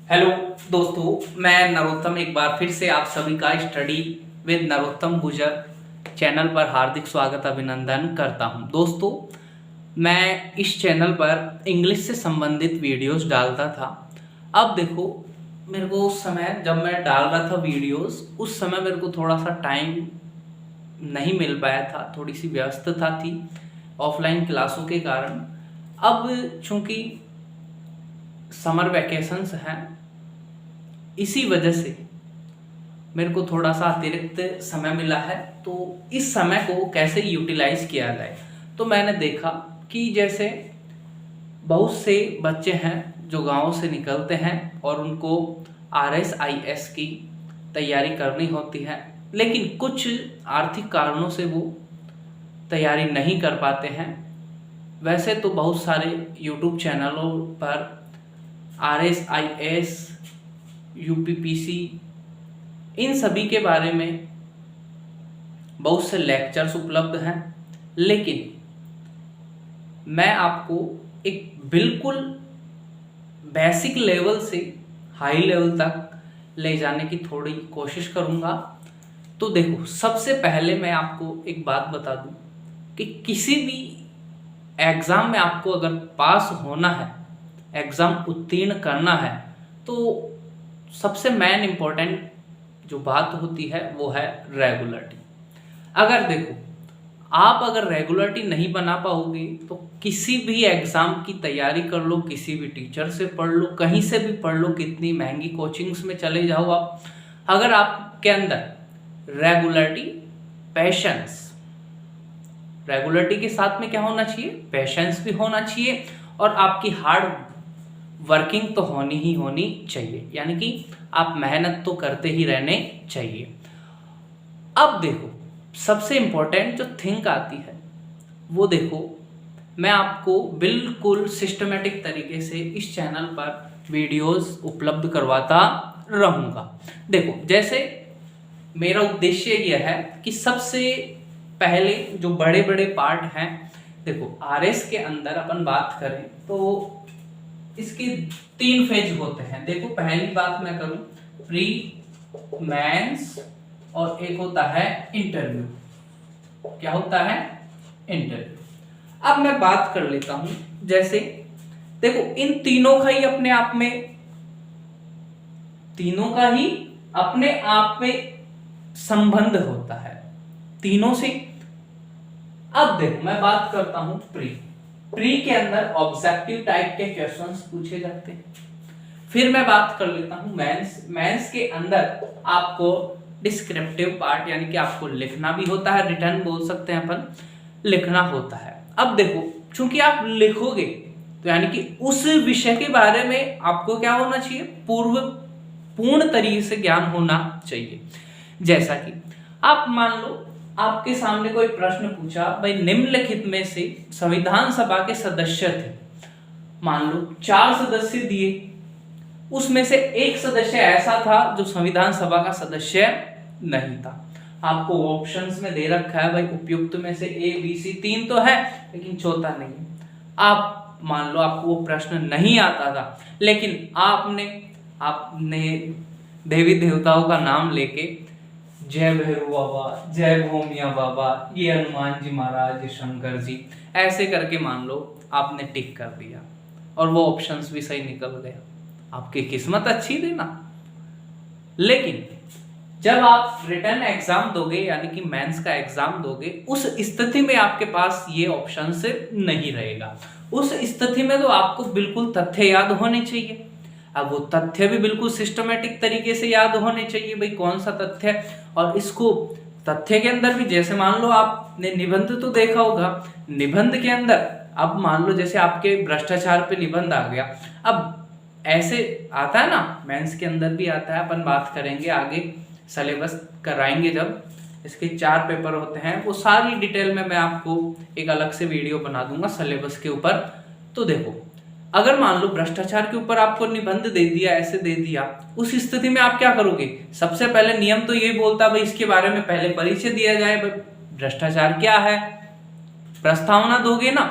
Hello दोस्तों, मैं नरोत्तम एक बार फिर से आप सभी का स्टडी विद नरोत्तम गुजर चैनल पर हार्दिक स्वागत अभिनंदन करता हूं। दोस्तों, मैं इस चैनल पर इंग्लिश से संबंधित वीडियोस डालता था। अब देखो, मेरे को उस समय जब मैं डाल रहा था वीडियोस, उस समय मेरे को थोड़ा सा टाइम नहीं मिल पाया था, थोड़ी सी व्यस्तता थी ऑफलाइन क्लासों के कारण। अब चूंकि समर वैकेशंस हैं, इसी वजह से मेरे को थोड़ा सा अतिरिक्त समय मिला है। तो इस समय को कैसे यूटिलाइज किया जाए, तो मैंने देखा कि जैसे बहुत से बच्चे हैं जो गाँव से निकलते हैं और उनको RSIS की तैयारी करनी होती है, लेकिन कुछ आर्थिक कारणों से वो तैयारी नहीं कर पाते हैं। वैसे तो बहुत सारे YouTube चैनलों पर RSIS, UPPC, इन सभी के बारे में बहुत से लेक्चर्स उपलब्ध हैं, लेकिन मैं आपको एक बिल्कुल बेसिक लेवल से हाई लेवल तक ले जाने की थोड़ी कोशिश करूंगा। तो देखो, सबसे पहले मैं आपको एक बात बता दूं कि किसी भी एग्ज़ाम में आपको अगर पास होना है, एग्ज़ाम उत्तीर्ण करना है, तो सबसे मेन इम्पोर्टेंट जो बात होती है वो है रेगुलरिटी। अगर देखो, आप अगर रेगुलरिटी नहीं बना पाओगे तो किसी भी एग्ज़ाम की तैयारी कर लो, किसी भी टीचर से पढ़ लो, कहीं से भी पढ़ लो, कितनी महंगी कोचिंग्स में चले जाओ आप, अगर आपके अंदर रेगुलरिटी, पेशेंस, रेगुलरिटी के साथ में क्या होना चाहिए, पेशेंस भी होना चाहिए, और आपकी हार्ड वर्किंग तो होनी ही होनी चाहिए, यानी कि आप मेहनत तो करते ही रहने चाहिए। अब देखो, सबसे इम्पोर्टेंट जो थिंग आती है वो देखो, मैं आपको बिल्कुल सिस्टमेटिक तरीके से इस चैनल पर वीडियोस उपलब्ध करवाता रहूँगा। देखो, जैसे मेरा उद्देश्य यह है कि सबसे पहले जो बड़े बड़े पार्ट हैं, देखो RS के अंदर अपन बात करें तो इसके 3 फेज होते हैं। देखो, पहली बात मैं करूं, प्री, मेंस, और एक होता है इंटरव्यू। क्या होता है? इंटरव्यू। अब मैं बात कर लेता हूं, जैसे देखो, इन तीनों का ही अपने आप में, तीनों का ही अपने आप में संबंध होता है तीनों से। अब देखो, मैं बात करता हूं प्री के अंदर ऑब्जेक्टिव टाइप के क्वेश्चंस पूछे जाते हैं। फिर मैं बात कर लेता हूं मेंस के अंदर आपको डिस्क्रिप्टिव पार्ट, यानी कि आपको लिखना भी होता है, रिटर्न बोल सकते हैं अपन, लिखना होता है। अब देखो, चूंकि आप लिखोगे तो यानी कि उस विषय के बारे में आपको क्या होना चाहिए, पूर्ण तरीके से ज्ञान होना चाहिए। जैसा कि आप मान लो, आपके सामने कोई प्रश्न पूछा, भाई निम्नलिखित में से संविधान सभा के सदस्य थे, मान लो 4 सदस्य दिए, उसमें से एक सदस्य ऐसा था जो संविधान सभा का सदस्य नहीं था। आपको ऑप्शंस में दे रखा है, भाई उपयुक्त में से A, B, C 3 तो है, लेकिन चौथा नहीं है। आप मान लो आपको वो प्रश्न नहीं आता था, लेकिन आपने देवी देवताओं का नाम लेके जय भैरव बाबा, जय भोमिया बाबा, ये हनुमान जी महाराज, ये शंकर जी, ऐसे करके मान लो आपने टिक कर दिया और वो ऑप्शंस भी सही निकल गया। आपकी किस्मत अच्छी थी ना। लेकिन जब आप रिटर्न एग्जाम दोगे, यानी कि मेंस का एग्जाम दोगे, उस स्थिति में आपके पास ये ऑप्शन से नहीं रहेगा। उस स्थिति में तो आपको बिल्कुल तथ्य याद होने चाहिए। अब वो तथ्य भी बिल्कुल सिस्टमेटिक तरीके से याद होने चाहिए, भाई कौन सा तथ्य, और इसको तथ्य के अंदर भी, जैसे मान लो आपने निबंध तो देखा होगा, निबंध के अंदर अब मान लो जैसे आपके भ्रष्टाचार पे निबंध आ गया, अब ऐसे आता है ना, मेंस के अंदर भी आता है, अपन बात करेंगे आगे, सिलेबस कराएंगे जब, इसके 4 पेपर होते हैं, वो सारी डिटेल में मैं आपको एक अलग से वीडियो बना दूंगा सिलेबस के ऊपर। तो देखो, अगर मान लो भ्रष्टाचार के ऊपर आपको निबंध दे दिया, ऐसे दे दिया, उस स्थिति में आप क्या करोगे, सबसे पहले नियम तो यही बोलता है भाई इसके बारे में पहले परिचय दिया जाए, भ्रष्टाचार क्या है, प्रस्तावना दोगे ना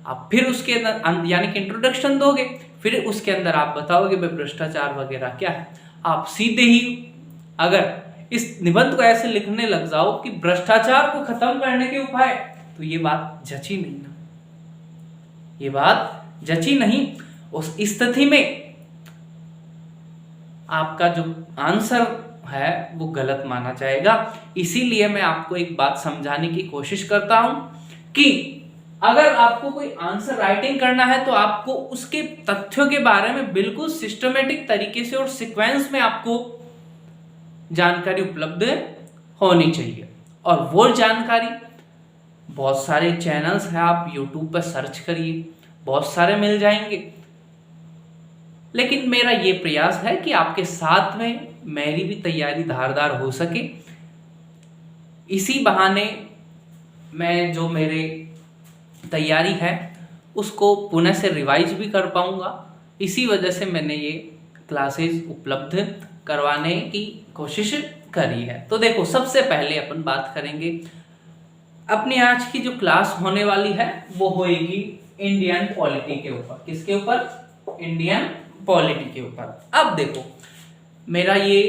आप, फिर उसके यानी कि इंट्रोडक्शन दोगे, फिर उसके अंदर आप बताओगे भाई भ्रष्टाचार वगैरह क्या है। आप सीधे ही अगर इस निबंध को ऐसे लिखने लग जाओ कि भ्रष्टाचार को खत्म करने के उपाय, तो ये बात जची नहीं ना, ये बात जची नहीं। उस स्थिति में आपका जो आंसर है वो गलत माना जाएगा। इसीलिए मैं आपको एक बात समझाने की कोशिश करता हूं कि अगर आपको कोई आंसर राइटिंग करना है तो आपको उसके तथ्यों के बारे में बिल्कुल सिस्टमेटिक तरीके से और सीक्वेंस में आपको जानकारी उपलब्ध होनी चाहिए। और वो जानकारी बहुत सारे चैनल्स हैं, आप YouTube पर सर्च करिए, बहुत सारे मिल जाएंगे। लेकिन मेरा ये प्रयास है कि आपके साथ में मेरी भी तैयारी धारदार हो सके। इसी बहाने मैं जो मेरे तैयारी है उसको पुनः से रिवाइज भी कर पाऊंगा। इसी वजह से मैंने ये क्लासेस उपलब्ध करवाने की कोशिश करी है। तो देखो, सबसे पहले अपन बात करेंगे अपनी आज की जो क्लास होने वाली है वो होएगी इंडियन पॉलिटी के ऊपर। किसके ऊपर? इंडियन पॉलिटी के ऊपर। अब देखो, मेरा ये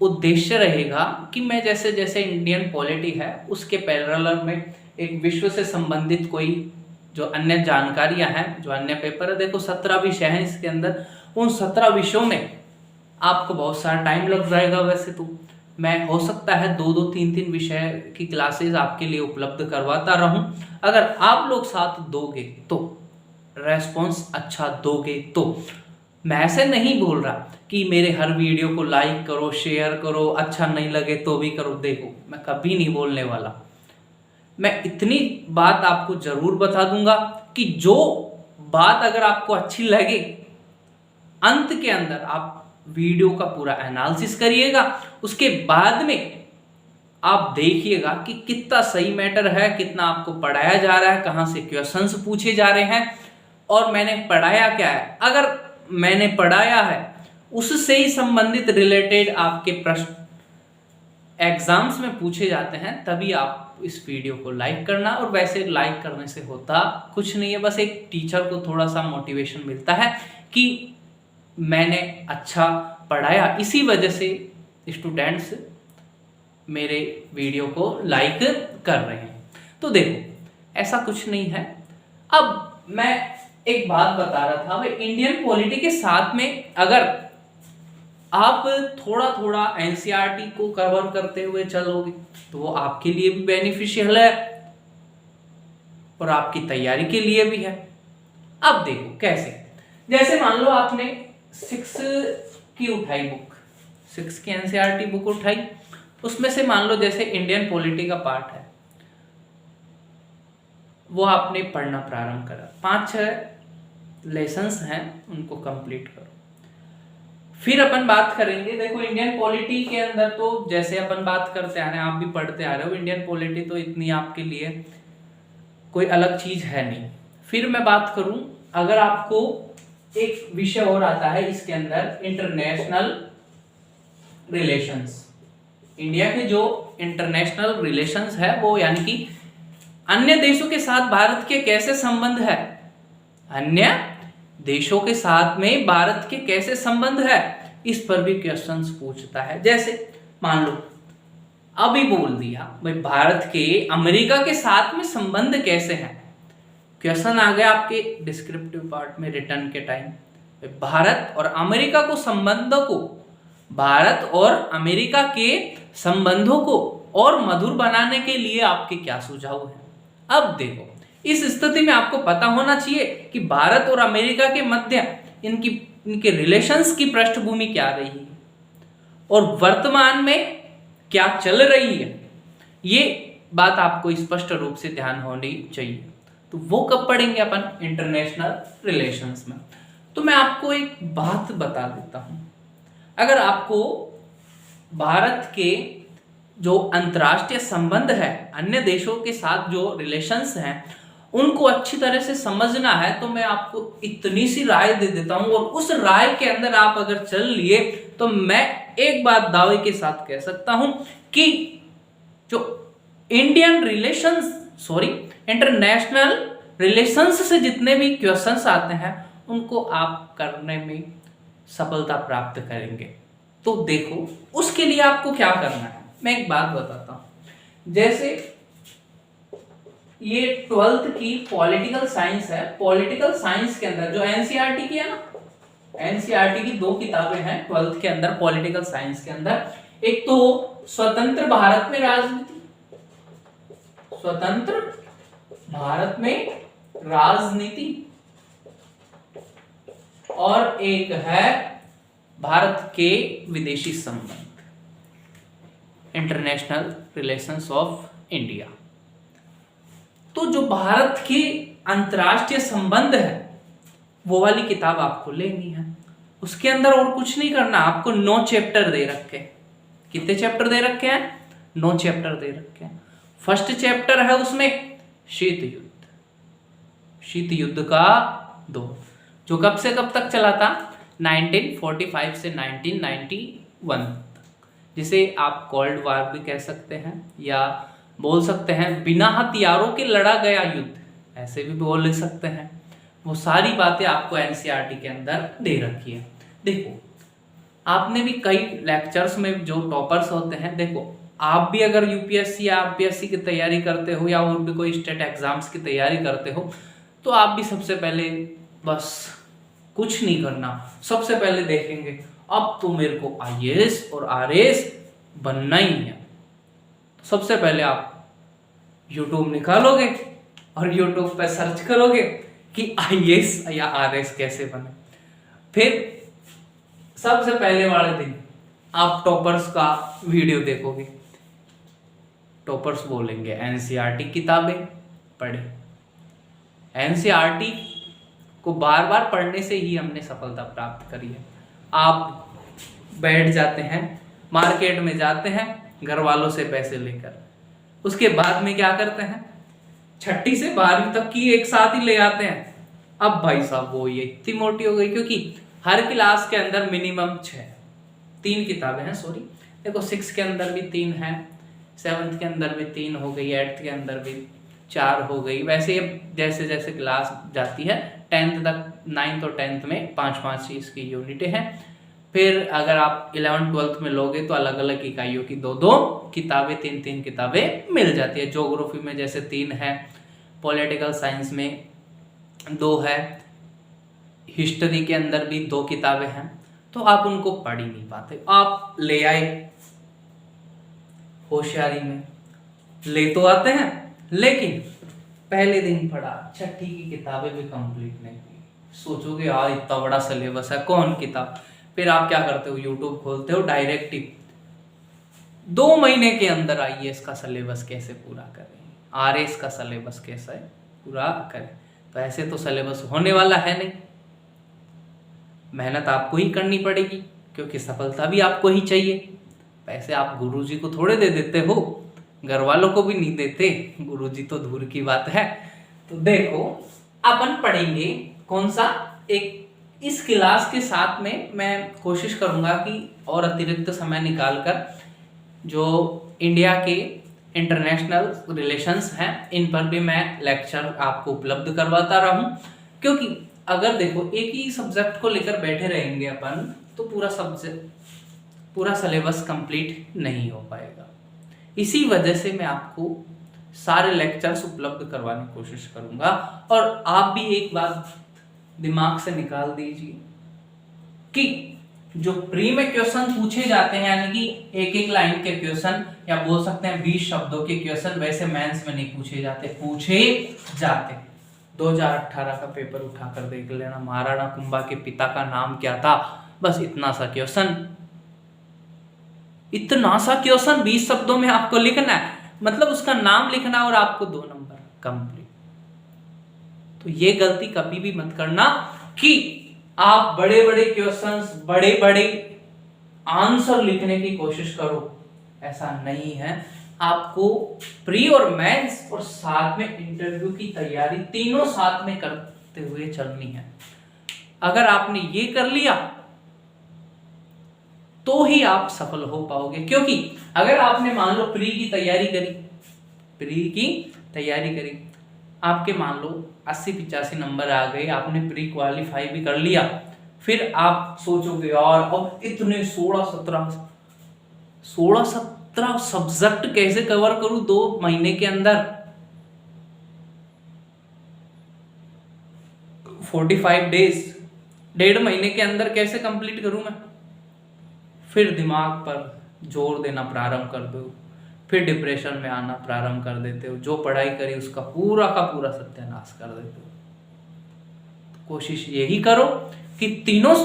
उद्देश्य रहेगा कि मैं जैसे जैसे इंडियन पॉलिटी है उसके पैरेलल में एक विश्व से संबंधित कोई जो अन्य जानकारियां हैं, जो अन्य पेपर है, देखो 17 विषय हैं इसके अंदर, उन 17 विषयों में आपको बहुत सारा टाइम लग जाएगा। वैसे तो मैं हो सकता है 2-2, 3-3 विषय की क्लासेस आपके लिए उपलब्ध करवाता रहूं। अगर आप लोग साथ दोगे तो, रेस्पॉन्स अच्छा दोगे तो। मैं ऐसे नहीं बोल रहा कि मेरे हर वीडियो को लाइक करो, शेयर करो, अच्छा नहीं लगे तो भी करो। देखो, मैं कभी नहीं बोलने वाला। मैं इतनी बात आपको जरूर बता दूंगा कि जो बात अगर आपको अच्छी लगे, अंत के अंदर आप वीडियो का पूरा एनालिसिस करिएगा। उसके बाद में आप देखिएगा कि कितना सही मैटर है, कितना आपको पढ़ाया जा रहा है, कहाँ से क्वेश्चंस पूछे जा रहे हैं और मैंने पढ़ाया क्या है। अगर मैंने पढ़ाया है उससे ही संबंधित रिलेटेड आपके प्रश्न एग्जाम्स में पूछे जाते हैं, तभी आप इस वीडियो को लाइक करना। और वैसे लाइक करने से होता कुछ नहीं है, बस एक टीचर को थोड़ा सा मोटिवेशन मिलता है कि मैंने अच्छा पढ़ाया, इसी वजह से स्टूडेंट्स मेरे वीडियो को लाइक कर रहे हैं। तो देखो, ऐसा कुछ नहीं है। अब मैं एक बात बता रहा था, भाई इंडियन पॉलिटी के साथ में अगर आप थोड़ा थोड़ा एनसीईआरटी को कवर करते हुए चलोगे तो वो आपके लिए भी बेनिफिशियल है और आपकी तैयारी के लिए भी है। अब देखो कैसे, जैसे मान लो आपने 6 की उठाई बुक, 6 की एनसीईआरटी बुक उठाई, उसमें से मान लो जैसे इंडियन पॉलिटी का पार्ट है वो आपने पढ़ना प्रारंभ करा, 5-6 लेसन्स हैं उनको कंप्लीट करो। फिर अपन बात करेंगे, देखो इंडियन पॉलिटी के अंदर तो जैसे अपन बात करते आ रहे हैं, आप भी पढ़ते आ रहे हो, इंडियन पॉलिटी तो इतनी आपके लिए कोई अलग चीज है नहीं। फिर मैं बात करूं, अगर आपको एक विषय और आता है इसके अंदर, इंटरनेशनल रिलेशंस। इंडिया के जो इंटरनेशनल रिलेशंस है वो यानी कि अन्य देशों के साथ भारत के कैसे संबंध है, अन्य देशों के साथ में भारत के कैसे संबंध है, इस पर भी क्वेश्चंस पूछता है। जैसे मान लो अभी बोल दिया भाई भारत के अमेरिका के साथ में संबंध कैसे हैं, क्वेश्चन आ गया आपके डिस्क्रिप्टिव पार्ट में रिटर्न के टाइम, भारत और अमेरिका को संबंधों को, भारत और अमेरिका के संबंधों को और मधुर बनाने के लिए आपके क्या सुझाव हैं। अब देखो, इस स्थिति में आपको पता होना चाहिए कि भारत और अमेरिका के मध्य इनके रिलेशंस की पृष्ठभूमि क्या रही है और वर्तमान में क्या चल रही है, ये बात आपको स्पष्ट रूप से ध्यान होनी चाहिए। तो वो कब पढ़ेंगे अपन? इंटरनेशनल रिलेशंस में। तो मैं आपको एक बात बता देता हूं, अगर आपको भारत के जो अंतर्राष्ट्रीय संबंध है, अन्य देशों के साथ जो रिलेशंस हैं, उनको अच्छी तरह से समझना है, तो मैं आपको इतनी सी राय दे देता हूं और उस राय के अंदर आप अगर चल लिए तो मैं एक बात दावे के साथ कह सकता हूं कि जो इंटरनेशनल रिलेशंस से जितने भी क्वेश्चंस आते हैं उनको आप करने में सफलता प्राप्त करेंगे। तो देखो उसके लिए आपको क्या करना है, मैं एक बात बताता हूं। जैसे ये 12th की पॉलिटिकल साइंस है, पॉलिटिकल साइंस के अंदर जो एनसीईआरटी की है ना, एनसीईआरटी की 2 किताबें हैं 12th के अंदर पॉलिटिकल साइंस के अंदर। एक तो स्वतंत्र भारत में राजनीति, स्वतंत्र भारत में राजनीति, और एक है भारत के विदेशी संबंध, इंटरनेशनल रिलेशंस ऑफ इंडिया। तो जो भारत के अंतरराष्ट्रीय संबंध है वो वाली किताब आपको लेनी है। उसके अंदर और कुछ नहीं करना, आपको 9 चैप्टर दे रखे। कितने चैप्टर दे रखे हैं? 9 चैप्टर दे रखे हैं। फर्स्ट चैप्टर है उसमें शीत युद्ध, शीत युद्ध का दौर, जो कब से कब तक चला था? 1945 से 1991, जिसे आप कोल्ड वॉर भी कह सकते हैं, या बोल सकते हैं बिना हथियारों के लड़ा गया युद्ध, ऐसे भी बोल सकते हैं। वो सारी बातें आपको एनसीईआरटी के अंदर दे रखी है। देखो आपने भी कई लेक्चर्स में जो टॉपर्स होते हैं, देखो आप भी अगर यूपीएससी या आरपीएससी की तैयारी करते हो या और भी कोई स्टेट एग्जाम्स की तैयारी करते हो, तो आप भी सबसे पहले बस कुछ नहीं करना, सबसे पहले देखेंगे अब तो मेरे को आईएएस और आरएएस बनना ही है। सबसे पहले आप यूट्यूब निकालोगे और यूट्यूब पर सर्च करोगे कि आईएएस या आरएएस कैसे बने। फिर सबसे पहले वाले दिन आप टॉपर्स का वीडियो देखोगे, टॉपर्स बोलेंगे एनसीईआरटी किताबें पढ़े। एनसीईआरटी को बार बार पढ़ने से ही हमने सफलता प्राप्त करी है। आप बैठ जाते हैं, मार्केट में जाते हैं घर वालों से पैसे लेकर, उसके बाद में क्या करते हैं, 6ठी से 12वीं तक की एक साथ ही ले आते हैं। अब भाई साहब वो ये इतनी मोटी हो गई, क्योंकि हर क्लास के अंदर मिनिमम 3 किताबें हैं, सॉरी देखो 6 के अंदर भी 3 है, 7th के अंदर भी 3 हो गई, 8th के अंदर भी 4 हो गई। वैसे जैसे जैसे क्लास जाती है 10th तक, 9th और 10th में 5-5 चीज की यूनिटें हैं। फिर अगर आप 11th 12th में लोगे तो अलग अलग इकाइयों की 2-2 किताबें, 3-3 किताबें मिल जाती है। ज्योग्राफी में जैसे 3 है, पॉलिटिकल साइंस में 2 है, हिस्ट्री के अंदर भी 2 किताबें हैं। तो आप उनको पढ़ ही नहीं पाते। आप ले आए होशियारी में, ले तो आते हैं, लेकिन पहले दिन पढ़ा, 6ठी की किताबें भी कंप्लीट नहीं की। सोचोगे यार इतना बड़ा सिलेबस है, कौन किताब। फिर आप क्या करते हो, यूट्यूब खोलते हो, डायरेक्ट 2 महीने के अंदर आईएएस का सिलेबस कैसे पूरा करें, आरएएस का सिलेबस कैसा है पूरा करें। तो ऐसे तो सिलेबस होने वाला है नहीं, मेहनत आपको ही करनी पड़ेगी, क्योंकि सफलता भी आपको ही चाहिए। पैसे आप गुरुजी को थोड़े दे देते हो, घर वालों को भी नहीं देते, गुरुजी तो दूर की बात है। तो देखो अपन पढ़ेंगे कौन सा, एक इस क्लास के साथ में मैं कोशिश करूंगा कि और अतिरिक्त समय निकालकर जो इंडिया के इंटरनेशनल रिलेशंस हैं इन पर भी मैं लेक्चर आपको उपलब्ध करवाता रहूं। क्योंकि अगर देखो एक ही सब्जेक्ट को लेकर बैठे रहेंगे अपन, तो पूरा सिलेबस कंप्लीट नहीं हो पाएगा। इसी वजह से मैं आपको सारे लेक्चर्स उपलब्ध करवाने की कोशिश करूंगा। और आप भी एक बात दिमाग से निकाल दीजिए कि जो प्री में क्वेश्चन पूछे जाते हैं, यानी कि एक लाइन के क्वेश्चन या बोल सकते हैं 20 शब्दों के क्वेश्चन, वैसे मेंस में नहीं पूछे जाते। 2018 का पेपर उठाकर देख लेना, महाराणा कुंभा के पिता का नाम क्या था, बस इतना सा क्वेश्चन 20 शब्दों में आपको लिखना है, मतलब उसका नाम लिखना और आपको 2 नंबर कंप्लीट। तो ये गलती कभी भी मत करना कि आप बड़े बड़े क्वेश्चंस, बड़े बड़े आंसर लिखने की कोशिश करो, ऐसा नहीं है। आपको प्री और मेंस और साथ में इंटरव्यू की तैयारी तीनों साथ में करते हुए चलनी है। अगर आपने ये कर लिया तो ही आप सफल हो पाओगे। क्योंकि अगर आपने मान लो प्री की तैयारी करी, आपके मान लो 80-85 नंबर आ गए, आपने प्री क्वालिफाई भी कर लिया, फिर आप सोचोगे यार अब इतने 16-17 सब्जेक्ट कैसे कवर करूं 2 महीने के अंदर, 45 डेज, 1.5 महीने के अंदर कैसे कंप्लीट करूं मैं। फिर दिमाग पर जोर देना प्रारंभ कर दो, फिर डिप्रेशन में आना प्रारंभ कर देते हो, जो पढ़ाई करी उसका पूरा का पूरा सत्यानाश कर देते हो। तो कोशिश यही करो कि तीनों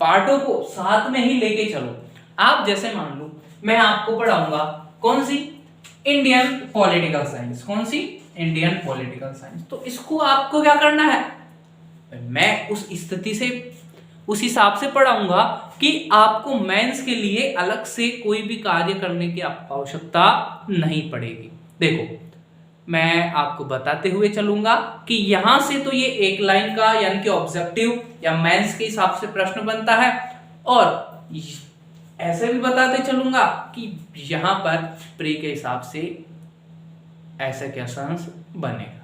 पार्टों को साथ में ही लेके चलो। आप जैसे मान लो मैं आपको पढ़ाऊंगा कौन सी, इंडियन पॉलिटिकल साइंस, कौन सी, इंडियन पॉलिटिकल साइंस। तो इसको आपको क्या करना है, मैं उस स्थिति से उस हिसाब से पढ़ाऊंगा कि आपको मेंस के लिए अलग से कोई भी कार्य करने की आवश्यकता नहीं पड़ेगी। देखो मैं आपको बताते हुए चलूंगा कि यहां से तो ये एक लाइन का यानी कि ऑब्जेक्टिव या मेंस के हिसाब से प्रश्न बनता है, और ऐसे भी बताते चलूंगा कि यहां पर प्री के हिसाब से ऐसे क्वेश्चंस बनेगा।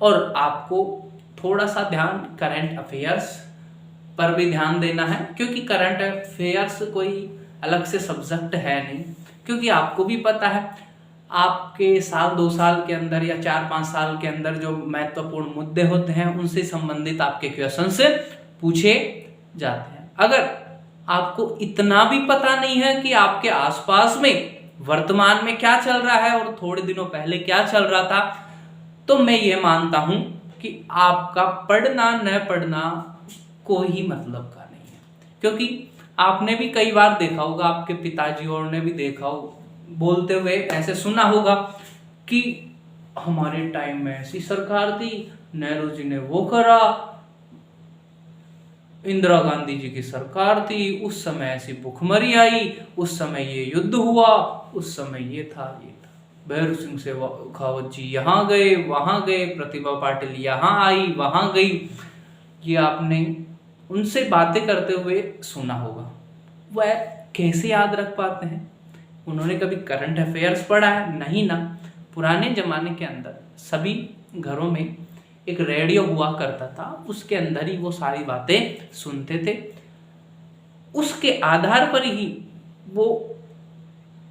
और आपको थोड़ा सा ध्यान करंट अफेयर्स पर भी ध्यान देना है, क्योंकि करंट अफेयर्स कोई अलग से सब्जेक्ट है नहीं, क्योंकि आपको भी पता है आपके साल 2 साल के अंदर या 4-5 साल के अंदर जो महत्वपूर्ण मुद्दे होते हैं उनसे संबंधित आपके क्वेश्चन से पूछे जाते हैं। अगर आपको इतना भी पता नहीं है कि आपके आसपास में वर्तमान में क्या चल रहा है और थोड़े दिनों पहले क्या चल रहा था, तो मैं ये मानता हूं कि आपका पढ़ना न पढ़ना कोई ही मतलब का नहीं है। क्योंकि आपने भी कई बार देखा होगा, आपके पिताजी और ने भी देखा हो बोलते हुए ऐसे सुना होगा कि हमारे टाइम में ऐसी सरकार थी, नेहरू जी ने वो करा, इंदिरा गांधी जी की सरकार थी, उस समय ऐसी भुखमरी आई, उस समय ये युद्ध हुआ, उस समय ये था। भैरू सिंह शेखावत जी यहाँ गए वहां गए, प्रतिभा पाटिल यहाँ आई वहां गई, ये आपने उनसे बातें करते हुए सुना होगा। वह कैसे याद रख पाते हैं, उन्होंने कभी करंट अफेयर्स पढ़ा है? नहीं ना। पुराने जमाने के अंदर सभी घरों में एक रेडियो हुआ करता था, उसके अंदर ही वो सारी बातें सुनते थे, उसके आधार पर ही वो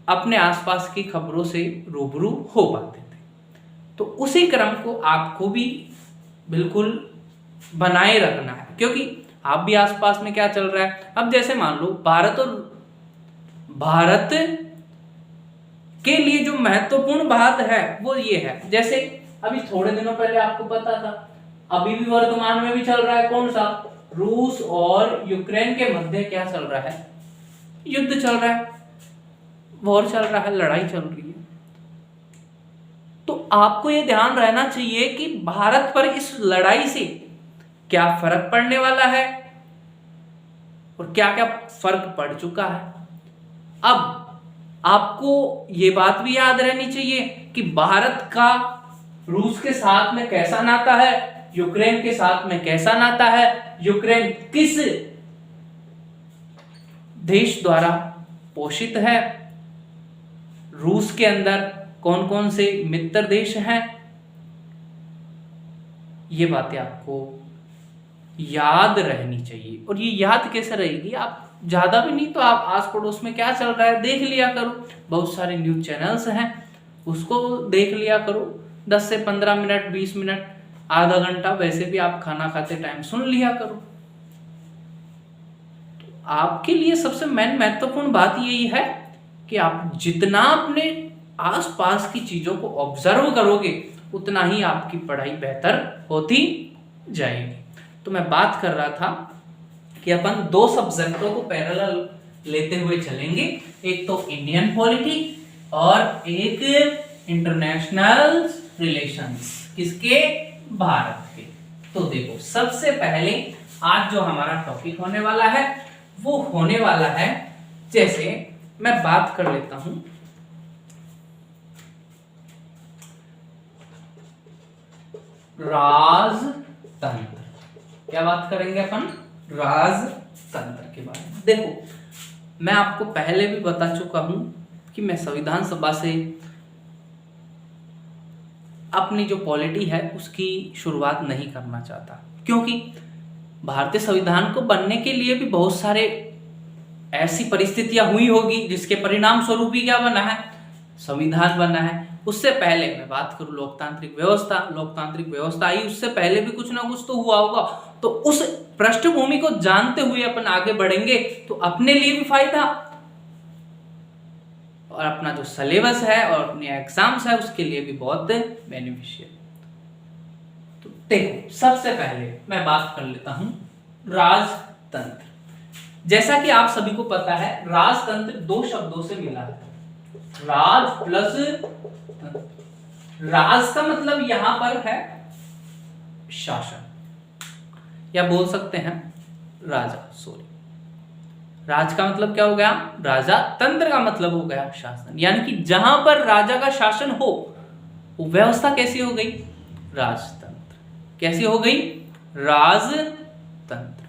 अपने आसपास की खबरों से रूबरू हो पाते थे। तो उसी क्रम को आपको भी बिल्कुल बनाए रखना है, क्योंकि आप भी आसपास में क्या चल रहा है। अब जैसे मान लो भारत के लिए जो महत्वपूर्ण बात है वो ये है, जैसे अभी थोड़े दिनों पहले आपको पता था, अभी भी वर्तमान में भी चल रहा है, कौन सा, रूस और यूक्रेन के मध्य क्या चल रहा है, युद्ध चल रहा है, वॉर चल रहा है, लड़ाई चल रही है। तो आपको ये ध्यान रहना चाहिए कि भारत पर इस लड़ाई से क्या फर्क पड़ने वाला है और क्या क्या फर्क पड़ चुका है। अब आपको ये बात भी याद रहनी चाहिए कि भारत का रूस के साथ में कैसा नाता है, यूक्रेन के साथ में कैसा नाता है, यूक्रेन किस देश द्वारा पोषित है, रूस के अंदर कौन कौन से मित्र देश हैं। ये बातें आपको याद रहनी चाहिए। और ये याद कैसे रहेगी, आप ज्यादा भी नहीं तो आप आस पड़ोस में क्या चल रहा है देख लिया करो, बहुत सारे न्यूज चैनल्स हैं उसको देख लिया करो, 10 से 15 मिनट 20 मिनट आधा घंटा वैसे भी आप खाना खाते टाइम सुन लिया करो। तो आपके लिए सबसे महत्वपूर्ण बात यही है कि आप जितना अपने आसपास की चीजों को ऑब्जर्व करोगे उतना ही आपकी पढ़ाई बेहतर होती जाएगी। तो मैं बात कर रहा था कि अपन 2 सब्जेक्टों को पैरेलल लेते हुए चलेंगे, एक तो इंडियन पॉलिटी और एक इंटरनेशनल रिलेशंस, किसके, भारत के। तो देखो सबसे पहले आज जो हमारा टॉपिक होने वाला है वो होने वाला है, जैसे मैं बात कर लेता हूं राजतंत्र। क्या बात करेंगे अपन, राजतंत्र के बारे में। देखो मैं आपको पहले भी बता चुका हूं कि मैं संविधान सभा से अपनी जो पॉलिटी है उसकी शुरुआत नहीं करना चाहता, क्योंकि भारतीय संविधान को बनने के लिए भी बहुत सारे ऐसी परिस्थितियां हुई होगी जिसके परिणाम स्वरूप ही क्या बना है, संविधान बना है। उससे पहले मैं बात करूं लोकतांत्रिक व्यवस्था आई, उससे पहले भी कुछ ना कुछ तो हुआ होगा। तो उस पृष्ठभूमि को जानते हुए अपन आगे बढ़ेंगे तो अपने लिए भी फायदा और अपना जो सिलेबस है और अपने एग्जाम्स है उसके लिए भी बहुत बेनिफिशियल। तो देखो, सबसे पहले मैं बात कर लेता हूं राजतंत्र। जैसा कि आप सभी को पता है, राजतंत्र दो शब्दों से मिला है, राज प्लस तंत्र। राज का मतलब यहां पर है शासन, या बोल सकते हैं राजा। राज का मतलब क्या हो गया, राजा। तंत्र का मतलब हो गया शासन, यानी कि जहां पर राजा का शासन हो वो व्यवस्था कैसी हो गई, राजतंत्र। कैसी हो गई, राजतंत्र।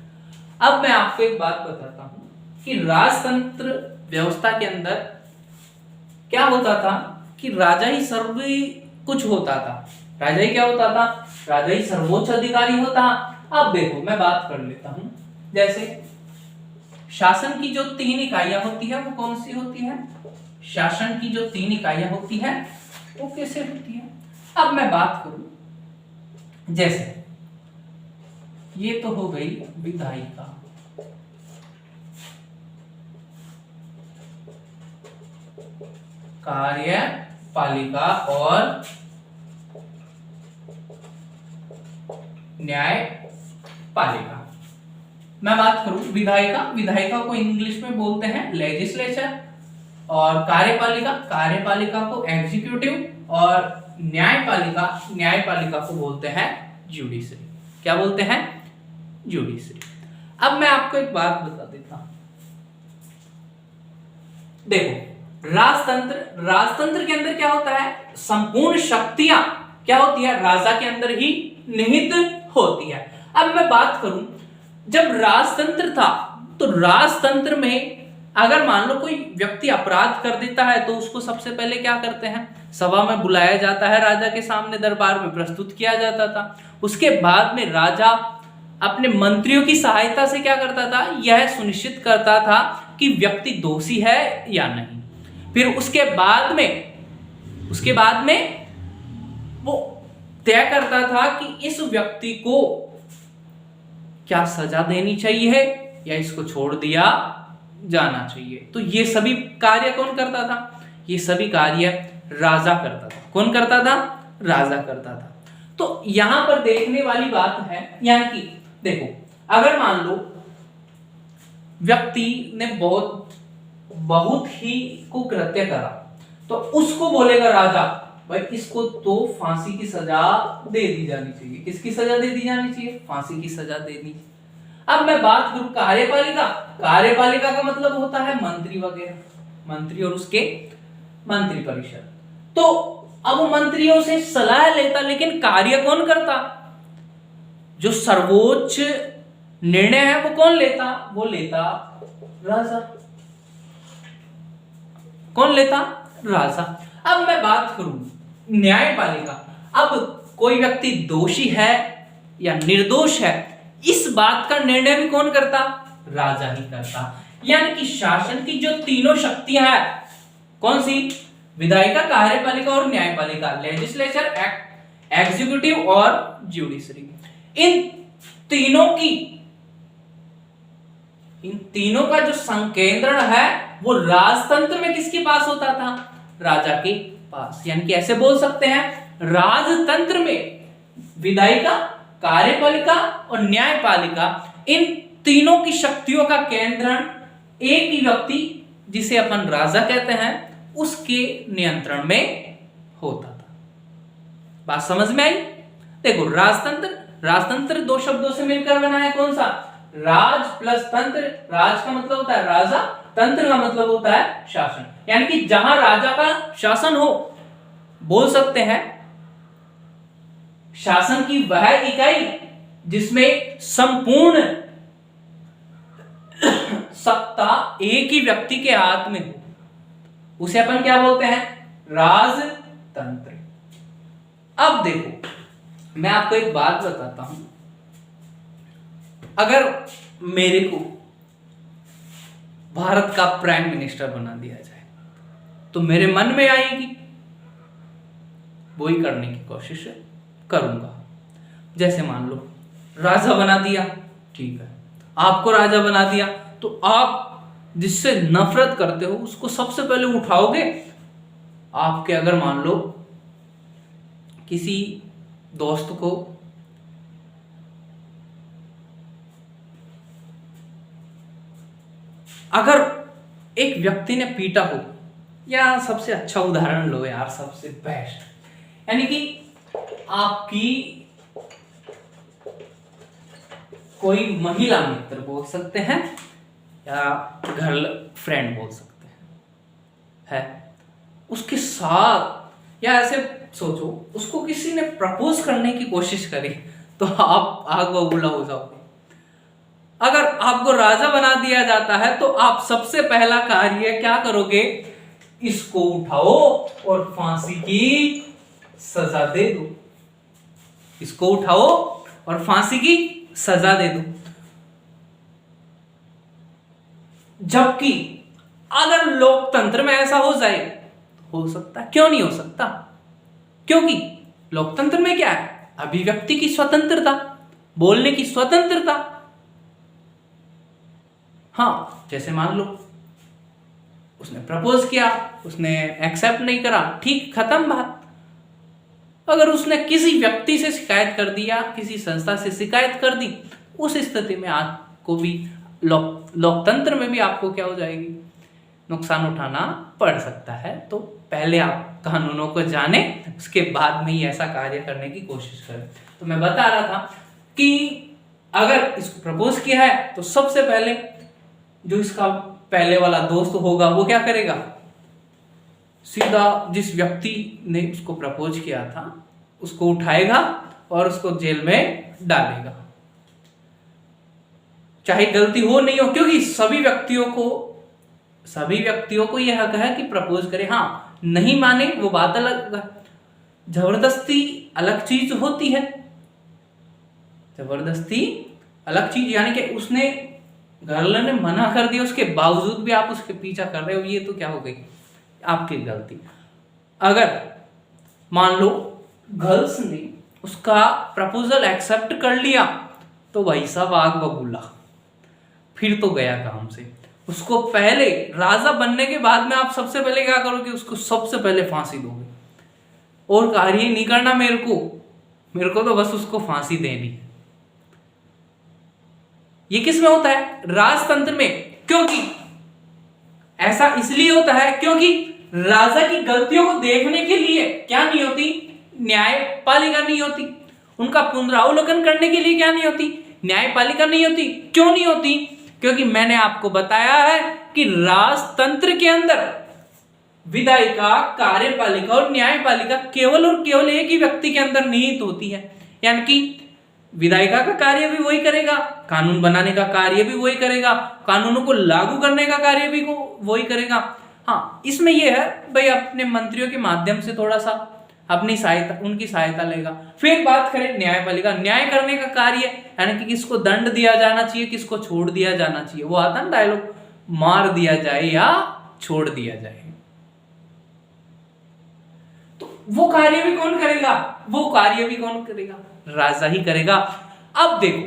अब मैं आपको एक बात बताता हूं कि राजतंत्र व्यवस्था के अंदर क्या होता था कि राजा ही सर्व कुछ होता था। राजा ही क्या होता था, राजा ही सर्वोच्च अधिकारी होता। अब देखो, मैं बात कर लेता हूं, जैसे शासन की जो 3 इकाइयां होती है वो कौन सी होती है, शासन की जो 3 इकाइयां होती है वो कैसे होती है। अब मैं बात करूं, जैसे ये तो हो गई विधायिका, कार्यपालिका और न्यायपालिका। मैं बात करूं विधायिका को इंग्लिश में बोलते हैं लेजिस्लेचर, और कार्यपालिका को एग्जीक्यूटिव, और न्यायपालिका को बोलते हैं जुडिशरी। क्या बोलते हैं, जुडिशरी। अब मैं आपको एक बात बता देता हूं, देखो राजतंत्र के अंदर क्या होता है, संपूर्ण शक्तियां क्या होती है, राजा के अंदर ही निहित होती है। अब मैं बात करूं, जब राजतंत्र था तो राजतंत्र में अगर मान लो कोई व्यक्ति अपराध कर देता है तो उसको सबसे पहले क्या करते हैं, सभा में बुलाया जाता है, राजा के सामने दरबार में प्रस्तुत किया जाता था। उसके बाद में राजा अपने मंत्रियों की सहायता से क्या करता था, यह सुनिश्चित करता था कि व्यक्ति दोषी है या नहीं। फिर उसके बाद में वो तय करता था कि इस व्यक्ति को क्या सजा देनी चाहिए या इसको छोड़ दिया जाना चाहिए। तो ये सभी कार्य कौन करता था, ये सभी कार्य राजा करता था। कौन करता था, राजा करता था। तो यहां पर देखने वाली बात है, यानी कि देखो, अगर मान लो व्यक्ति ने बहुत ही कुकृत्य करा तो उसको बोलेगा राजा, भाई इसको तो फांसी की सजा दे दी जानी चाहिए। किसकी सजा दे दी जानी चाहिए, फांसी की सजा देनी। अब मैं बात करूं कार्यपालिका का मतलब होता है मंत्री वगैरह, मंत्री और उसके मंत्री परिषद। तो अब मंत्रियों से सलाह लेता, लेकिन कार्य कौन करता, जो सर्वोच्च निर्णय है वो कौन लेता, वो लेता राजा। कौन लेता, राजा। अब मैं बात करूं न्यायपालिका, अब कोई व्यक्ति दोषी है या निर्दोष है, इस बात का निर्णय भी कौन करता, राजा ही करता। यानी कि शासन की जो तीनों शक्तियां हैं, कौन सी, विधायिका, कार्यपालिका और न्यायपालिका, लेजिस्लेचर, एग्जीक्यूटिव और जुडिशरी, इन तीनों का जो संकेंद्रण है वो राजतंत्र में किसके पास होता था, राजा के पास। यानी कि ऐसे बोल सकते हैं, राजतंत्र में विधायिका, कार्यपालिका और न्यायपालिका, इन तीनों की शक्तियों का केंद्रण एक ही व्यक्ति, जिसे अपन राजा कहते हैं, उसके नियंत्रण में होता था। बात समझ में आई। देखो, राजतंत्र 2 शब्दों से मिलकर बना है, कौन सा, राज प्लस तंत्र। राज का मतलब होता है राजा, तंत्र का मतलब होता है शासन। यानी कि जहां राजा का शासन हो, बोल सकते हैं शासन की वह इकाई जिसमें संपूर्ण सत्ता एक ही व्यक्ति के हाथ में हो, उसे अपन क्या बोलते हैं, राजतंत्र। अब देखो मैं आपको एक बात बताता हूं, अगर मेरे को भारत का प्राइम मिनिस्टर बना दिया जाए तो मेरे मन में आएगी, वही करने की कोशिश करूंगा। जैसे मान लो राजा बना दिया, ठीक है, आपको राजा बना दिया तो आप जिससे नफरत करते हो उसको सबसे पहले उठाओगे। आपके अगर मान लो किसी दोस्त को अगर एक व्यक्ति ने पीटा हो, या सबसे अच्छा उदाहरण लो यार, सबसे बेस्ट, यानी कि आपकी कोई महिला मित्र बोल सकते हैं या गर्ल फ्रेंड बोल सकते हैं, है उसके साथ, या ऐसे सोचो उसको किसी ने प्रपोज करने की कोशिश करी तो आप आग बबूला हो जाओगे। अगर आपको राजा बना दिया जाता है तो आप सबसे पहला कार्य क्या करोगे, इसको उठाओ और फांसी की सजा दे दो। इसको उठाओ और फांसी की सजा दे दो। जबकि अगर लोकतंत्र में ऐसा हो जाए, हो सकता, क्यों नहीं हो सकता, क्योंकि लोकतंत्र में क्या है, अभिव्यक्ति की स्वतंत्रता, बोलने की स्वतंत्रता। हाँ, जैसे मान लो उसने प्रपोज किया, उसने एक्सेप्ट नहीं करा, ठीक, खत्म बात। अगर उसने किसी व्यक्ति से शिकायत कर दी या किसी संस्था से शिकायत कर दी, उस स्थिति में आपको भी लोकतंत्र में भी आपको क्या हो जाएगी, नुकसान उठाना पड़ सकता है। तो पहले आप कानूनों को जाने, उसके बाद में ही ऐसा कार्य करने की कोशिश करें। तो मैं बता रहा था कि अगर इसको प्रपोज किया है तो सबसे पहले जो इसका पहले वाला दोस्त होगा वो क्या करेगा, सीधा जिस व्यक्ति ने उसको प्रपोज किया था उसको उठाएगा और उसको जेल में डालेगा, चाहे गलती हो नहीं हो, क्योंकि सभी व्यक्तियों को यह हक है कि प्रपोज करे। हाँ, नहीं माने वो बात अलग, जबरदस्ती अलग चीज होती है, जबरदस्ती अलग चीज, यानी कि उसने गर्ल ने मना कर दिया, उसके बावजूद भी आप उसके पीछा कर रहे हो, ये तो क्या हो गई, आपकी गलती। अगर मान लो गर्ल्स ने उसका प्रपोजल एक्सेप्ट कर लिया तो भाई साहब आग बबूला, फिर तो गया काम से। उसको पहले राजा बनने के बाद में आप सबसे पहले क्या करोगे, उसको सबसे पहले फांसी दोगे, और कार्य नहीं करना मेरे को तो बस उसको फांसी देनी है। ये किस में होता है, राजतंत्र में, क्योंकि ऐसा इसलिए होता है क्योंकि राजा की गलतियों को देखने के लिए क्या नहीं होती, न्यायपालिका नहीं होती, उनका पुनरावलोकन करने के लिए क्या नहीं होती, न्यायपालिका नहीं होती। क्यों नहीं होती, क्योंकि मैंने आपको बताया है कि राजतंत्र के अंदर विधायिका, कार्यपालिका और न्यायपालिका केवल और केवल एक ही व्यक्ति के अंदर निहित होती है। यानी कि विधायिका का कार्य भी वही करेगा, कानून बनाने का कार्य भी वही करेगा, कानूनों को लागू करने का कार्य भी वही करेगा। हाँ, इसमें यह है भाई अपने मंत्रियों के माध्यम से थोड़ा सा अपनी सहायता, उनकी सहायता लेगा। फिर बात करें न्यायपालिका, न्याय करने का कार्य, यानी कि किसको दंड दिया जाना चाहिए, किसको छोड़ दिया जाना चाहिए, वो आता ना डायलॉग, मार दिया जाए या छोड़ दिया जाए, तो वो कार्य भी कौन करेगा, वो कार्य भी कौन करेगा, राजा ही करेगा। अब देखो,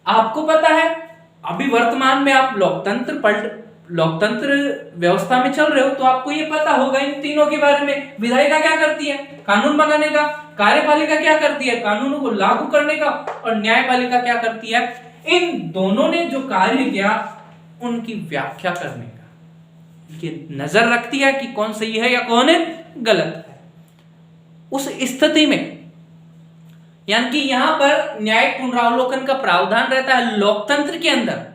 आपको पता है अभी वर्तमान में आप लोकतंत्र व्यवस्था में चल रहे हो, तो आपको ये पता होगा इन तीनों के बारे में। विधायिका क्या करती है, कानून बनाने का, कार्यपालिका क्या करती है, कानूनों को लागू करने का, और न्यायपालिका क्या करती है, इन दोनों ने जो कार्य किया उनकी व्याख्या करने का, ये नजर रखती है कि कौन सही है या कौन गलत है। उस स्थिति में यानी कि यहां पर न्यायिक पुनरावलोकन का प्रावधान रहता है लोकतंत्र के अंदर।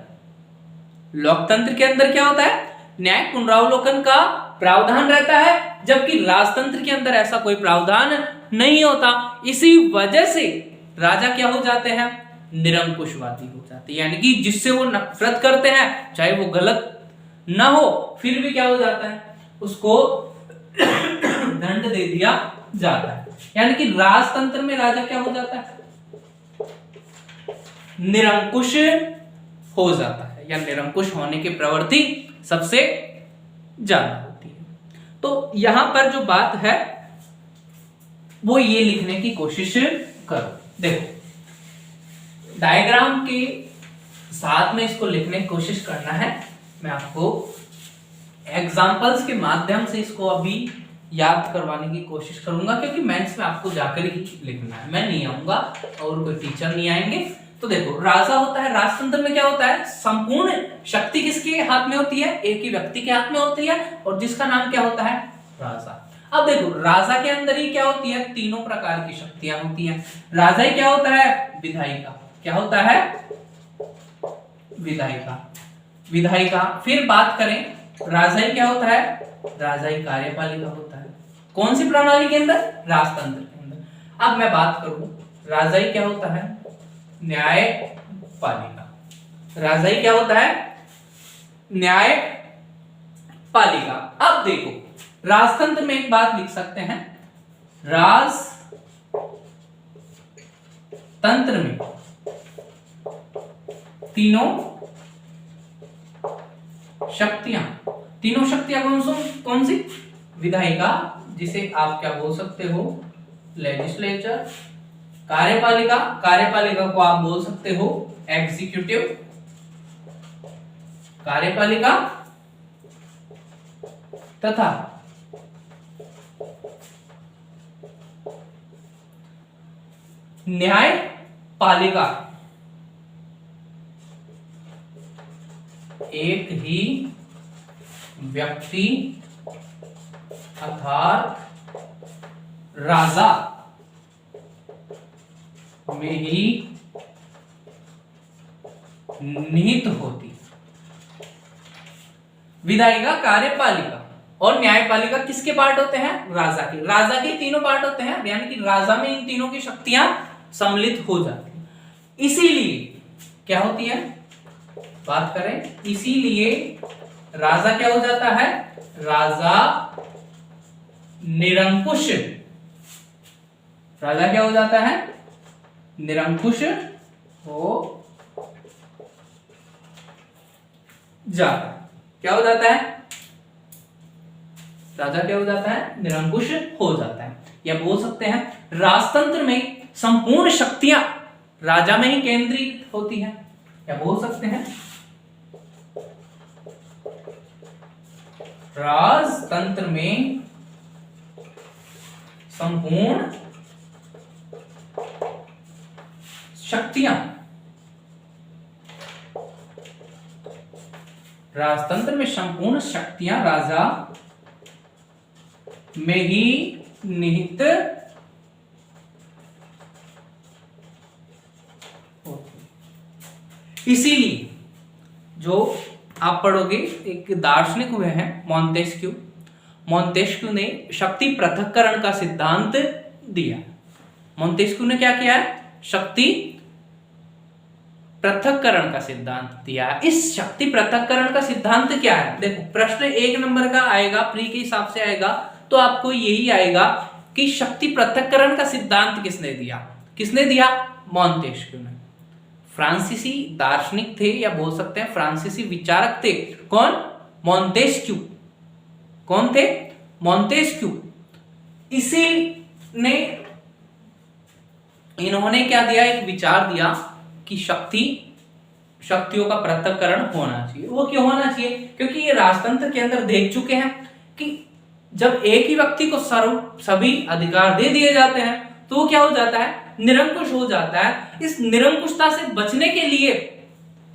लोकतंत्र के अंदर क्या होता है, न्यायिक पुनरावलोकन का प्रावधान रहता है, जबकि राजतंत्र के अंदर ऐसा कोई प्रावधान नहीं होता। इसी वजह से राजा क्या हो जाते हैं, निरंकुशवादी हो जाते हैं, यानी कि जिससे वो नफरत करते हैं, चाहे वो गलत ना हो, फिर भी क्या हो जाता है, उसको दंड दे दिया जाता है। यानी कि राजतंत्र में राजा क्या हो जाता है, निरंकुश हो जाता है, या निरंकुश होने की प्रवृत्ति सबसे ज्यादा होती है। तो यहां पर जो बात है वो ये लिखने की कोशिश करो। देखो डायग्राम के साथ में इसको लिखने की कोशिश करना है। मैं आपको एग्जांपल्स के माध्यम से इसको अभी याद करवाने की कोशिश करूंगा, क्योंकि मेंस में आपको जाकर ही लिखना है, मैं नहीं आऊंगा और कोई टीचर नहीं आएंगे। तो देखो राजा होता है, राजतंत्र में क्या होता है, संपूर्ण शक्ति किसके हाथ में होती है, एक ही व्यक्ति के हाथ में होती है, और जिसका नाम क्या होता है, राजा। अब देखो राजा के अंदर ही क्या होती है, तीनों प्रकार की शक्तियां होती हैं। राजा ही क्या होता है, विधायिका। क्या होता है, विधायिका। विधायिका। फिर बात करें राजा ही क्या होता है, राजा ही कार्यपालिका होता है। कौन सी प्रणाली के अंदर, राजतंत्र के अंदर। अब मैं बात करूं राजा ही क्या होता है, न्यायपालिका। राजा ही क्या होता है, न्यायपालिका। अब देखो राजतंत्र में एक बात लिख सकते हैं, राजतंत्र में तीनों शक्तियां कौन सी, विधायिका जिसे आप क्या बोल सकते हो, लेजिस्लेचर। कार्यपालिका को आप बोल सकते हो एग्जीक्यूटिव कार्यपालिका, तथा न्यायपालिका एक ही व्यक्ति अर्थात राजा में ही निहित होती। विधायिका, कार्यपालिका और न्यायपालिका किसके पार्ट होते हैं, राजा के। राजा के तीनों पार्ट होते हैं, यानी कि राजा में इन तीनों की शक्तियां सम्मिलित हो जाती हैं। इसीलिए क्या होती है, बात करें, इसीलिए राजा क्या हो जाता है, राजा निरंकुश। राजा क्या हो जाता है, निरंकुश हो जाता है। क्या हो जाता है, राजा क्या हो जाता है, निरंकुश हो जाता है। या बोल सकते हैं राजतंत्र में संपूर्ण शक्तियां राजा में ही केंद्रित होती हैं। या बोल सकते हैं राजतंत्र में संपूर्ण शक्तियां, राजतंत्र में संपूर्ण शक्तियां राजा में ही निहित होती। इसीलिए जो आप पढ़ोगे, एक दार्शनिक हुए हैं मोंतेस्क्यू ने शक्ति पृथक्करण का सिद्धांत दिया। मोंतेस्क्यू ने क्या किया है, शक्ति पृथक्करण का सिद्धांत दिया। इस शक्ति पृथक्करण का सिद्धांत क्या है, देखो प्रश्न 1 नंबर का आएगा, प्री के हिसाब से आएगा, तो आपको यही आएगा कि शक्ति पृथक्करण का सिद्धांत किसने दिया, मोंतेस्क्यू ने। फ्रांसीसी दार्शनिक थे, या बोल सकते हैं फ्रांसीसी विचारक थे। कौन, मोंतेस्क्यू। कौन थे, मोंतेस्क्यू। इन्होंने क्या दिया, एक विचार दिया कि शक्तियों का पृथक्करण होना चाहिए। वो क्यों होना चाहिए, क्योंकि ये राजतंत्र के अंदर देख चुके हैं कि जब एक ही व्यक्ति को सभी अधिकार दे दिए जाते हैं तो वो क्या हो जाता है, निरंकुश हो जाता है। इस निरंकुशता से बचने के लिए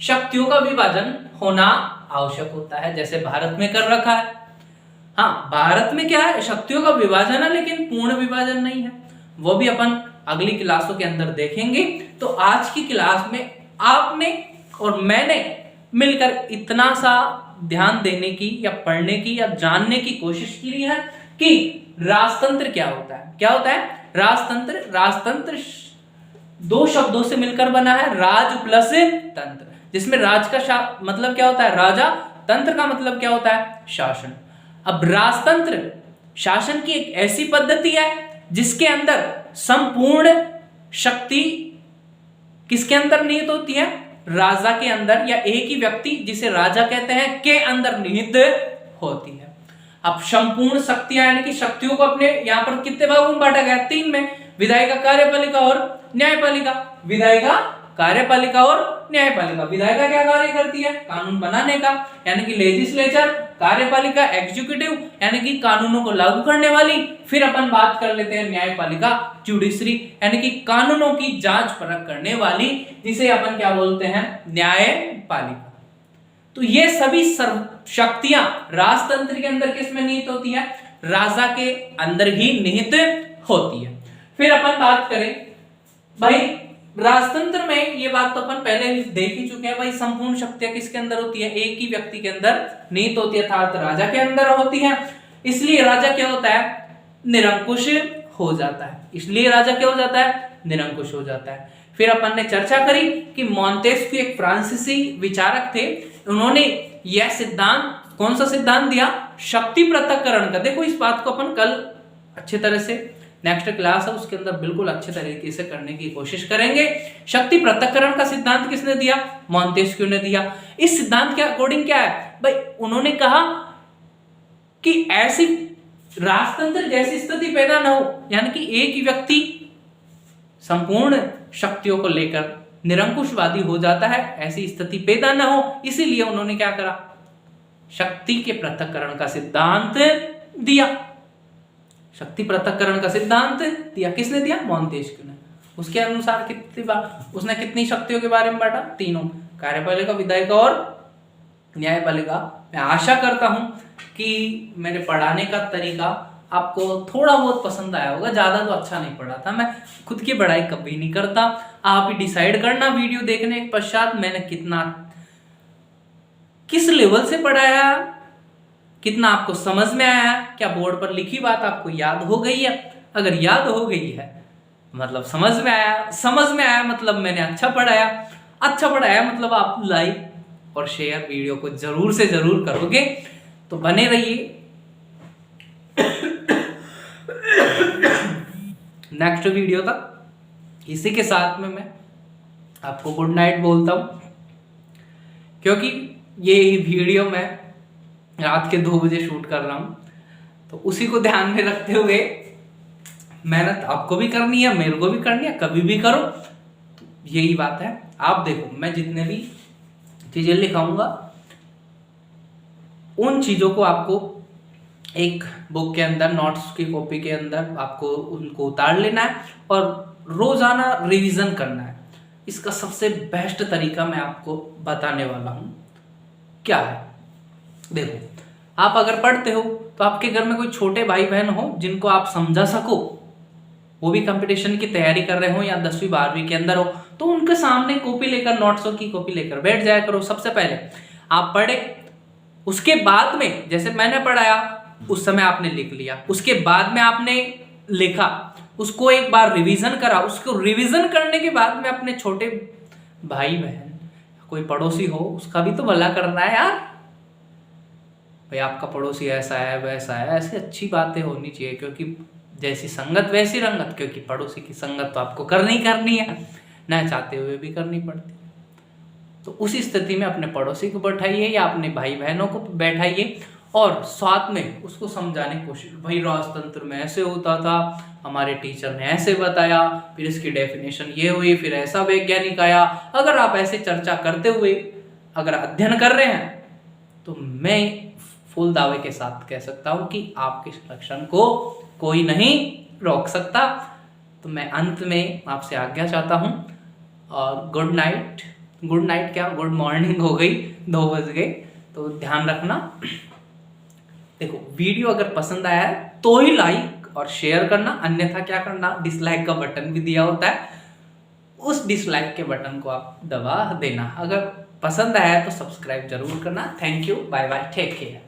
शक्तियों का विभाजन होना आवश्यक होता है, जैसे भारत में कर रखा है। हाँ, भारत में क्या है, शक्तियों का विभाजन है, लेकिन पूर्ण विभाजन नहीं है। वो भी अपन अगली क्लासों के अंदर देखेंगे। तो आज की क्लास में आपने और मैंने मिलकर इतना सा ध्यान देने की या पढ़ने की या जानने की कोशिश की है कि राजतंत्र क्या होता है। क्या होता है राजतंत्र 2 शब्दों से मिलकर बना है, राज प्लस तंत्र, जिसमें राज का मतलब क्या होता है, राजा, तंत्र का मतलब क्या होता है, शासन। अब राजतंत्र शासन की एक ऐसी पद्धति है जिसके अंदर संपूर्ण शक्ति किसके अंदर निहित होती है? राजा के अंदर, या एक ही व्यक्ति जिसे राजा कहते हैं के अंदर निहित होती है। अब संपूर्ण शक्तियां यानी कि शक्तियों को अपने यहां पर कितने भागों में बांटा गया? 3 में, विधायिका, कार्यपालिका और न्यायपालिका। विधायिका, कार्यपालिका और न्यायपालिका। विधायिका क्या कार्य करती है? कानून बनाने का, यानी कि लेजिस्लेचर। कार्यपालिका एग्जीक्यूटिव, यानी कि कानूनों को लागू करने वाली। फिर अपन बात कर लेते हैं न्यायपालिका, जुडिशरी, यानी कि कानूनों की जांच परख करने वाली, जिसे अपन क्या बोलते हैं? न्यायपालिका। तो ये सभी शक्तियां राजतंत्र के अंदर किस में निहित होती है? राजा के अंदर ही निहित होती है। फिर अपन बात करें भाई राजतंत्र में, ये बात तो अपन पहले देख ही चुके हैं भाई, संपूर्ण शक्तियां किसके अंदर होती है? एक ही व्यक्ति के अंदर निहित होती है, अर्थात राजा के अंदर होती है। इसलिए राजा क्या होता है? निरंकुश हो जाता है। इसलिए राजा क्या हो जाता है? निरंकुश हो जाता है। फिर अपन ने चर्चा करी कि मोंटेस्क्यू एक फ्रांसीसी विचारक थे, उन्होंने यह सिद्धांत, कौन सा सिद्धांत दिया? शक्ति पृथक्करण का। देखो इस बात को अपन कल अच्छे तरह से, नेक्स्ट क्लास है उसके अंदर बिल्कुल अच्छे तरीके से करने की कोशिश करेंगे। शक्ति पृथक्करण का सिद्धांत किसने दिया? मोंटेस्क्यू ने दिया। इस सिद्धांत के अकॉर्डिंग क्या है भाई? उन्होंने कहा कि ऐसी राजतंत्र जैसी स्थिति पैदा ना हो, यानी कि एक ही व्यक्ति संपूर्ण शक्तियों को लेकर निरंकुशवादी हो जाता है, ऐसी स्थिति पैदा ना हो। इसीलिए उन्होंने क्या करा? शक्ति के पृथक्करण का सिद्धांत दिया। शक्ति पृथक्करण का सिद्धांत दिया। किसने दिया? मोंटेस्क्यू ने। उसके अनुसार उसने कितनी शक्तियों के बारे में बांटा? 3, कार्यपालिका, विधायिका और न्यायपालिका। मैं आशा करता हूं कि मेरे पढ़ाने का तरीका आपको थोड़ा बहुत पसंद आया होगा। ज्यादा तो अच्छा नहीं पढ़ा था, मैं खुद की पढ़ाई कभी नहीं करता। आप ही डिसाइड करना वीडियो देखने के पश्चात मैंने किस लेवल से पढ़ाया, कितना आपको समझ में आया, क्या बोर्ड पर लिखी बात आपको याद हो गई है? अगर याद हो गई है मतलब समझ में आया मतलब मैंने अच्छा पढ़ाया मतलब आप लाइक और शेयर वीडियो को जरूर से जरूर करोगे। तो बने रहिए। नेक्स्ट वीडियो तक। इसी के साथ में मैं आपको गुड नाइट बोलता हूं, क्योंकि ये वीडियो मैं रात के 2 बजे शूट कर रहा हूं, तो उसी को ध्यान में रखते हुए मेहनत आपको भी करनी है, मेरे को भी करनी है, कभी भी करो। तो यही बात है। आप देखो, मैं जितने भी चीजें लिखाऊंगा उन चीजों को आपको एक बुक के अंदर, नोट्स की कॉपी के अंदर आपको उनको उतार लेना है और रोजाना रिवीजन करना है। इसका सबसे बेस्ट तरीका मैं आपको बताने वाला हूं। क्या है? देखो, आप अगर पढ़ते हो तो आपके घर में कोई छोटे भाई बहन हो जिनको आप समझा सको, वो भी कंपटीशन की तैयारी कर रहे हो या 10वीं 12वीं के अंदर हो, तो उनके सामने कॉपी लेकर, नोट्सों की कॉपी लेकर बैठ जाया करो। सबसे पहले आप पढ़े, उसके बाद में जैसे मैंने पढ़ाया उस समय आपने लिख लिया, उसके बाद में आपने लिखा, उसको एक बार रिवीजन करा। उसको रिवीजन करने के बाद में अपने छोटे भाई बहन, कोई पड़ोसी हो, उसका भी तो भला करना है यार। भाई आपका पड़ोसी ऐसा है वैसा है, ऐसी अच्छी बातें होनी चाहिए, क्योंकि जैसी संगत वैसी रंगत। क्योंकि पड़ोसी की संगत तो आपको करनी है, न चाहते हुए भी करनी पड़ती है। तो उसी स्थिति में अपने पड़ोसी को बैठाइए या अपने भाई बहनों को बैठाइए और साथ में उसको समझाने की कोशिश। भाई राजतंत्र में ऐसे होता था, हमारे टीचर ने ऐसे बताया, फिर इसकी डेफिनेशन ये हुई, फिर ऐसा वैज्ञानिक आया। अगर आप ऐसे चर्चा करते हुए अगर अध्ययन कर रहे हैं तो मैं फुल दावे के साथ कह सकता हूं कि आपके सिलेक्शन को कोई नहीं रोक सकता। तो मैं अंत में आपसे आज्ञा चाहता हूं और गुड नाइट क्या, गुड मॉर्निंग हो गई, 2 बज गए। तो ध्यान रखना। देखो, वीडियो अगर पसंद आया है तो ही लाइक और शेयर करना, अन्यथा क्या करना, डिसलाइक का बटन भी दिया होता है, उस डिसलाइक के बटन को आप दबा देना। अगर पसंद आया तो सब्सक्राइब जरूर करना। Thank you, bye bye, take care.